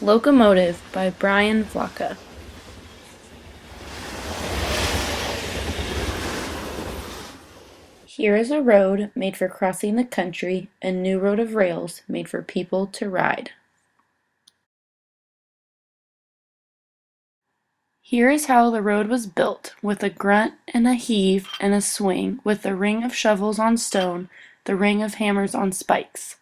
Locomotive by Brian Floca. Here is a road made for crossing the country, a new road of rails made for people to ride. Here is how the road was built, with a grunt and a heave and a swing, with the ring of shovels on stone, the ring of hammers on spikes.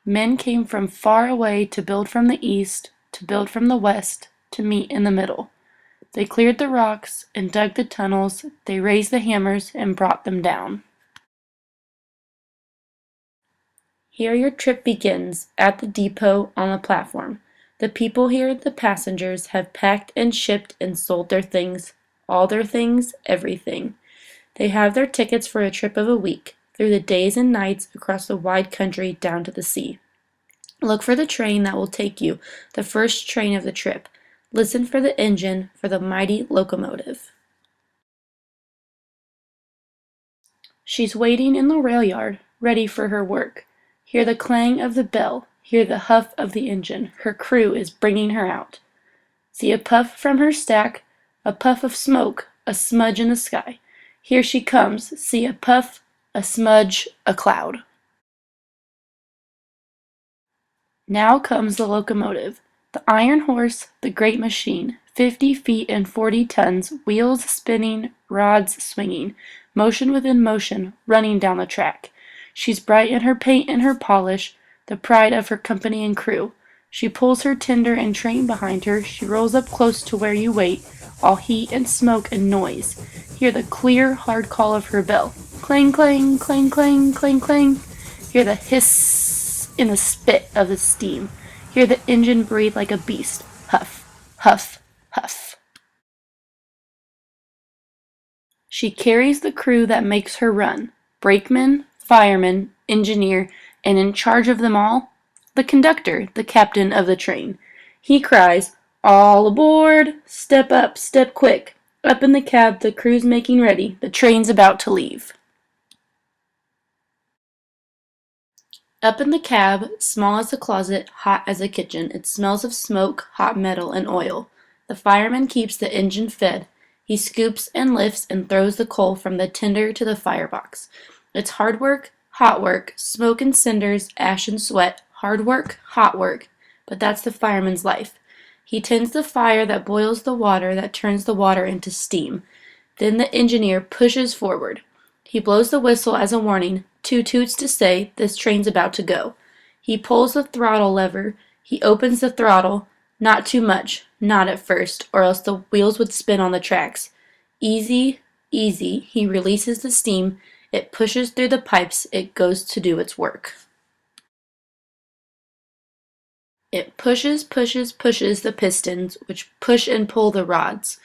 Men came from far away to build from the east, to build from the west, to meet in the middle. They cleared the rocks and dug the tunnels, they raised the hammers and brought them down. Here your trip begins, at the depot on the platform. The people here, the passengers, have packed and shipped and sold their things, all their things, everything. They have their tickets for a trip of a week, through the days and nights, across the wide country, down to the sea. Look for the train that will take you, the first train of the trip. Listen for the engine, for the mighty locomotive. She's waiting in the rail yard, ready for her work. Hear the clang of the bell, hear the huff of the engine. Her crew is bringing her out. See a puff from her stack, a puff of smoke, a smudge in the sky. Here she comes, see a puff, a smudge, a cloud. Now comes the locomotive, the iron horse, the great machine, 50 feet and 40 tons, wheels spinning, rods swinging, motion within motion, running down the track. She's bright in her paint and her polish, the pride of her company and crew. She pulls her tender and train behind her, she rolls up close to where you wait, all heat and smoke and noise. Hear the clear, hard call of her bell. Clang, clang, clang, clang, clang, clang. Hear the hiss in the spit of the steam. Hear the engine breathe like a beast. Huff, huff, huff. She carries the crew that makes her run. Brakeman, fireman, engineer, and in charge of them all, the conductor, the captain of the train. He cries, "All aboard! Step up, step quick!" Up in the cab, the crew's making ready. The train's about to leave. Up in the cab, small as a closet, hot as a kitchen, it smells of smoke, hot metal, and oil. The fireman keeps the engine fed. He scoops and lifts and throws the coal from the tinder to the firebox. It's hard work, hot work, smoke and cinders, ash and sweat, hard work, hot work. But that's the fireman's life. He tends the fire that boils the water, that turns the water into steam. Then the engineer pushes forward. He blows the whistle as a warning, two toots to say this train's about to go. He pulls the throttle lever. He opens the throttle. Not too much, not at first, or else the wheels would spin on the tracks. Easy, easy, he releases the steam. It pushes through the pipes. It goes to do its work. It pushes, pushes, pushes the pistons, which push and pull the rods.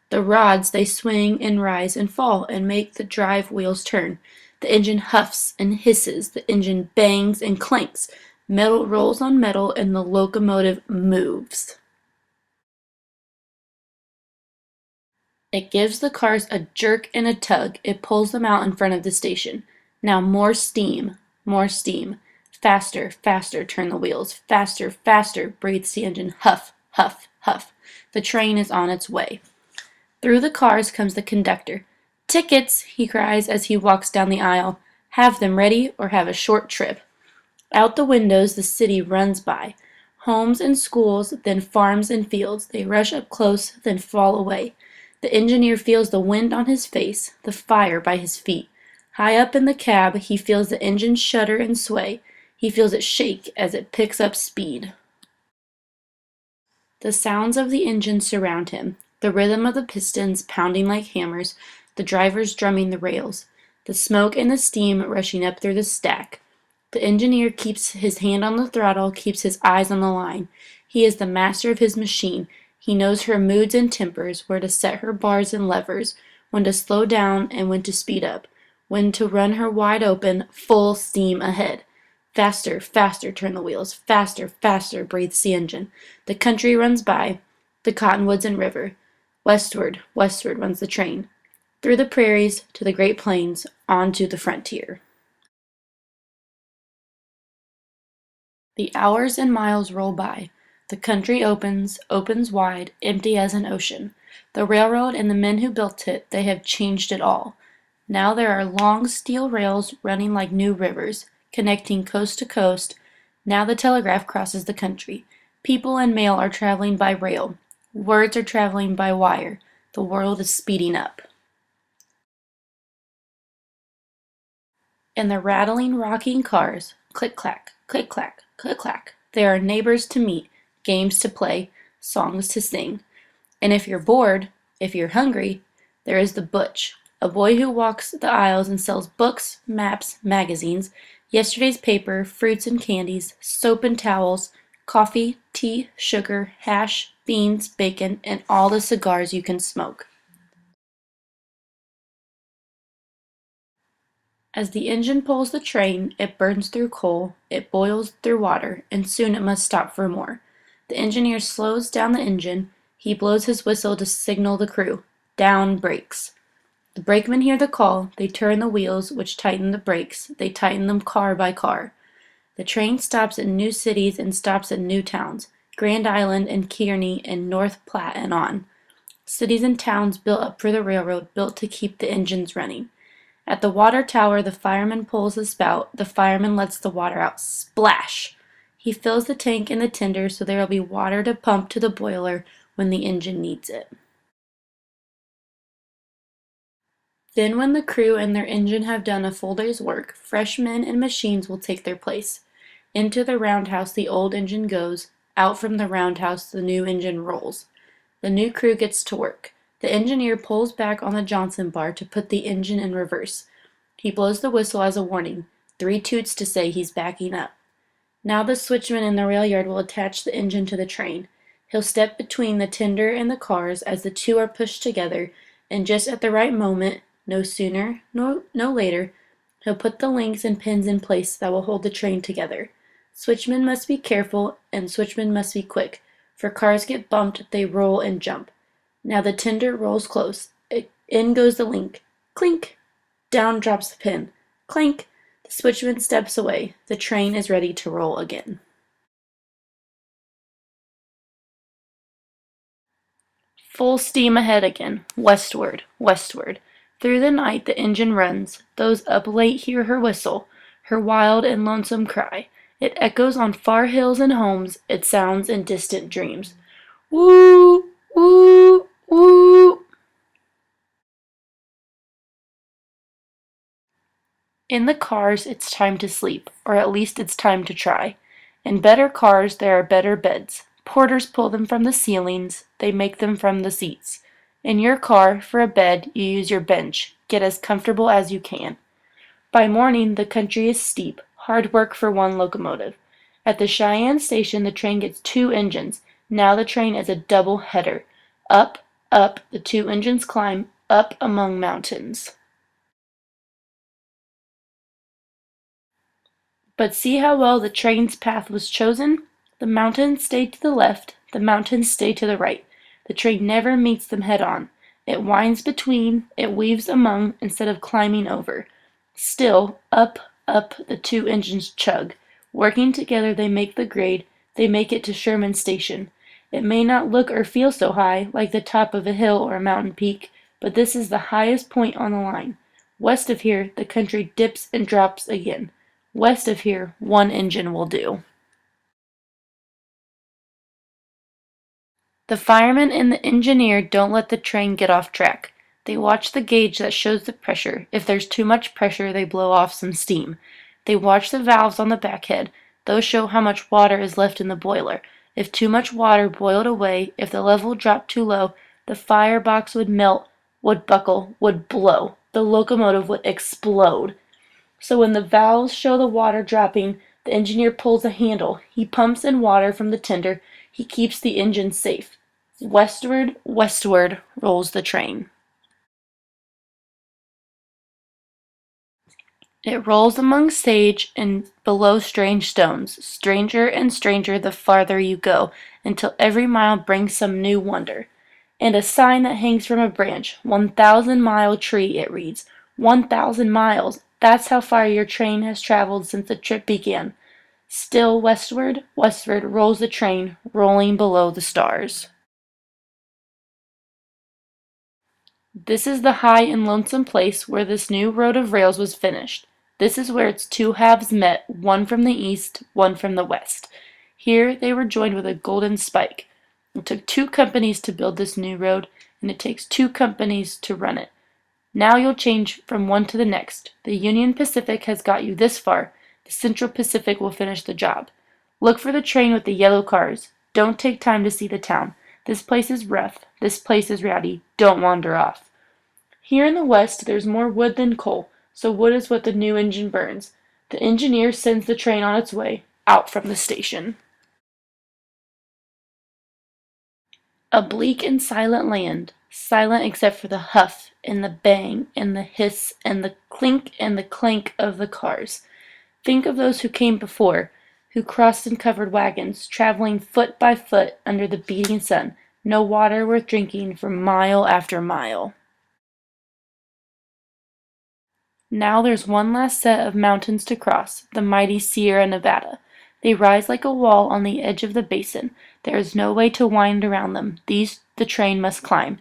The rods, they swing and rise and fall and make the drive wheels turn. The engine huffs and hisses. The engine bangs and clanks. Metal rolls on metal and the locomotive moves. It gives the cars a jerk and a tug. It pulls them out in front of the station. Now more steam, more steam. Faster, faster turn the wheels. Faster, faster breathes the engine. Huff, huff, huff. The train is on its way. Through the cars comes the conductor. "Tickets," he cries as he walks down the aisle. "Have them ready or have a short trip." Out the windows the city runs by. Homes and schools, then farms and fields. They rush up close, then fall away. The engineer feels the wind on his face, the fire by his feet. High up in the cab he feels the engine shudder and sway. He feels it shake as it picks up speed. The sounds of the engine surround him, the rhythm of the pistons pounding like hammers, the drivers drumming the rails, the smoke and the steam rushing up through the stack. The engineer keeps his hand on the throttle, keeps his eyes on the line. He is the master of his machine. He knows her moods and tempers, where to set her bars and levers, when to slow down and when to speed up, when to run her wide open, full steam ahead. Faster, faster turn the wheels. Faster, faster breathes the engine. The country runs by, the cottonwoods and river. Westward, westward runs the train. Through the prairies, to the great plains, on to the frontier. The hours and miles roll by. The country opens wide, empty as an ocean. The railroad and the men who built it, they have changed it all. Now there are long steel rails running like new rivers, connecting coast to coast. Now the telegraph crosses the country. People and mail are traveling by rail. Words are traveling by wire. The world is speeding up. And the rattling, rocking cars, click-clack, click-clack, click-clack. There are neighbors to meet, games to play, songs to sing. And if you're bored, if you're hungry, there is the butch, a boy who walks the aisles and sells books, maps, magazines, yesterday's paper, fruits and candies, soap and towels, coffee, tea, sugar, hash, beans, bacon, and all the cigars you can smoke. As the engine pulls the train, it burns through coal, it boils through water, and soon it must stop for more. The engineer slows down the engine. He blows his whistle to signal the crew. Down brakes. The brakemen hear the call. They turn the wheels, which tighten the brakes. They tighten them car by car. The train stops at new cities and stops at new towns. Grand Island and Kearney and North Platte and on. Cities and towns built up for the railroad, built to keep the engines running. At the water tower, the fireman pulls the spout. The fireman lets the water out. Splash! He fills the tank and the tender so there will be water to pump to the boiler when the engine needs it. Then when the crew and their engine have done a full day's work, fresh men and machines will take their place. Into the roundhouse the old engine goes. Out from the roundhouse the new engine rolls. The new crew gets to work. The engineer pulls back on the Johnson bar to put the engine in reverse. He blows the whistle as a warning. 3 toots to say he's backing up. Now the switchman in the rail yard will attach the engine to the train. He'll step between the tender and the cars as the two are pushed together, and just at the right moment, no sooner, no later, he'll put the links and pins in place that will hold the train together. Switchmen must be careful, and switchmen must be quick, for cars get bumped, they roll and jump. Now the tender rolls close. In goes the link. Clink! Down drops the pin. Clank! The switchman steps away. The train is ready to roll again. Full steam ahead again. Westward, westward. Through the night the engine runs. Those up late hear her whistle, her wild and lonesome cry. It echoes on far hills and homes. It sounds in distant dreams. Woo! Woo! Woo! In the cars it's time to sleep, or at least it's time to try. In better cars there are better beds. Porters pull them from the ceilings, they make them from the seats. In your car, for a bed, you use your bench. Get as comfortable as you can. By morning the country is steep, hard work for one locomotive. At the Cheyenne station the train gets 2 engines. Now the train is a double header. Up, up, the 2 engines climb, up among mountains. But see how well the train's path was chosen? The mountains stay to the left, the mountains stay to the right. The train never meets them head on. It winds between, it weaves among, instead of climbing over. Still, up, up, the 2 engines chug. Working together they make the grade, they make it to Sherman Station. It may not look or feel so high, like the top of a hill or a mountain peak, but this is the highest point on the line. West of here, the country dips and drops again. West of here, 1 engine will do. The fireman and the engineer don't let the train get off track. They watch the gauge that shows the pressure. If there's too much pressure, they blow off some steam. They watch the valves on the backhead. Those show how much water is left in the boiler. If too much water boiled away, if the level dropped too low, the firebox would melt, would buckle, would blow. The locomotive would explode. So when the valves show the water dropping, the engineer pulls a handle. He pumps in water from the tender. He keeps the engine safe. Westward, westward rolls the train. It rolls among sage and below strange stones, stranger and stranger the farther you go, until every mile brings some new wonder. And a sign that hangs from a branch, 1,000-mile tree, it reads. 1,000 miles, that's how far your train has traveled since the trip began. Still westward, westward rolls the train, rolling below the stars. This is the high and lonesome place where this new road of rails was finished. This is where its two halves met, one from the east, one from the west. Here they were joined with a golden spike. It took two companies to build this new road, and it takes two companies to run it. Now you'll change from one to the next. The Union Pacific has got you this far. The Central Pacific will finish the job. Look for the train with the yellow cars. Don't take time to see the town. This place is rough. This place is rowdy. Don't wander off. Here in the west there's more wood than coal, so wood is what the new engine burns. The engineer sends the train on its way, out from the station. A bleak and silent land, silent except for the huff and the bang and the hiss and the clink and the clank of the cars. Think of those who came before, who crossed in covered wagons, traveling foot by foot under the beating sun, no water worth drinking for mile after mile. Now there's one last set of mountains to cross, the mighty Sierra Nevada. They rise like a wall on the edge of the basin. There is no way to wind around them. These the train must climb.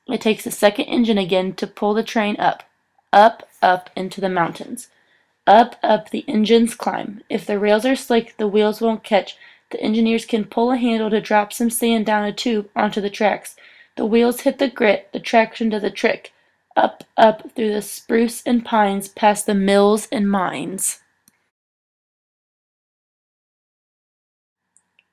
It takes a second engine again to pull the train up, up, up into the mountains. Up, up the engines climb. If the rails are slick, the wheels won't catch. The engineers can pull a handle to drop some sand down a tube onto the tracks. The wheels hit the grit, the traction does the trick. Up, up through the spruce and pines, past the mills and mines.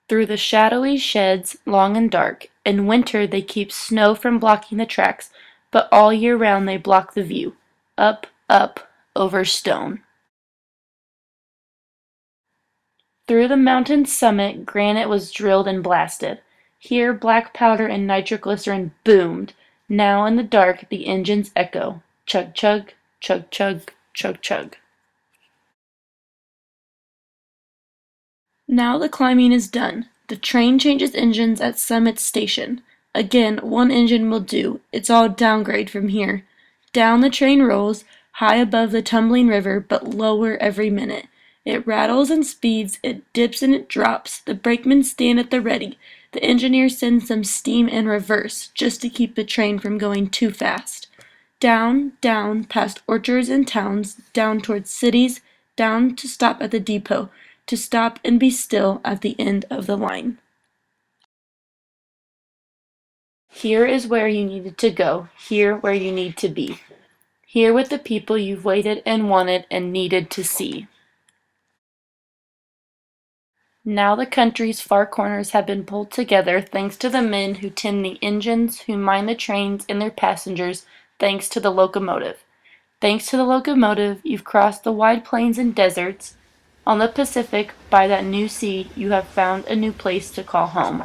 Through the shadowy sheds, long and dark. In winter they keep snow from blocking the tracks, but all year round they block the view. Up, up, over stone. Through the mountain's summit granite was drilled and blasted. Here black powder and nitroglycerin boomed. Now in the dark the engines echo. Chug chug, chug chug, chug chug. Now the climbing is done. The train changes engines at Summit Station. Again, one engine will do. It's all downgrade from here. Down the train rolls, high above the tumbling river, but lower every minute. It rattles and speeds, it dips and it drops. The brakemen stand at the ready. The engineer sends some steam in reverse, just to keep the train from going too fast. Down, down, past orchards and towns, down towards cities, down to stop at the depot, to stop and be still at the end of the line. Here is where you needed to go, here where you need to be. Here with the people you've waited and wanted and needed to see. Now the country's far corners have been pulled together thanks to the men who tend the engines, who mind the trains and their passengers, thanks to the locomotive. Thanks to the locomotive, you've crossed the wide plains and deserts. On the Pacific, by that new sea, you have found a new place to call home.